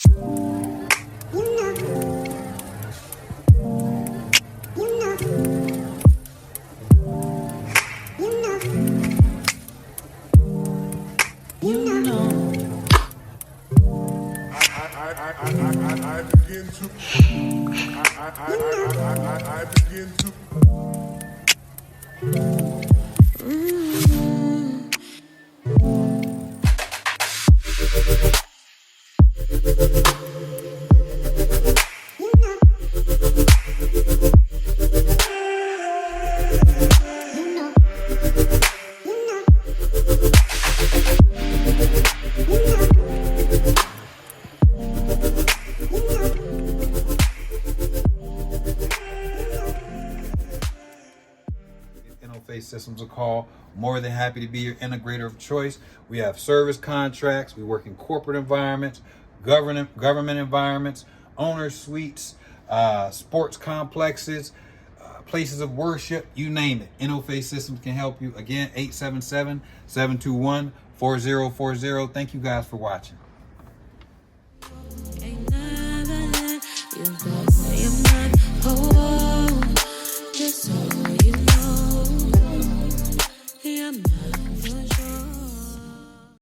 I begin to Innoface Systems a call. More than happy to be your integrator of choice. We have service contracts. We work in corporate environments, government environments, owner suites, sports complexes, places of worship, you name it. Innoface Systems can help you. Again, 877-721-4040. Thank you guys for watching. Ain't never let you go.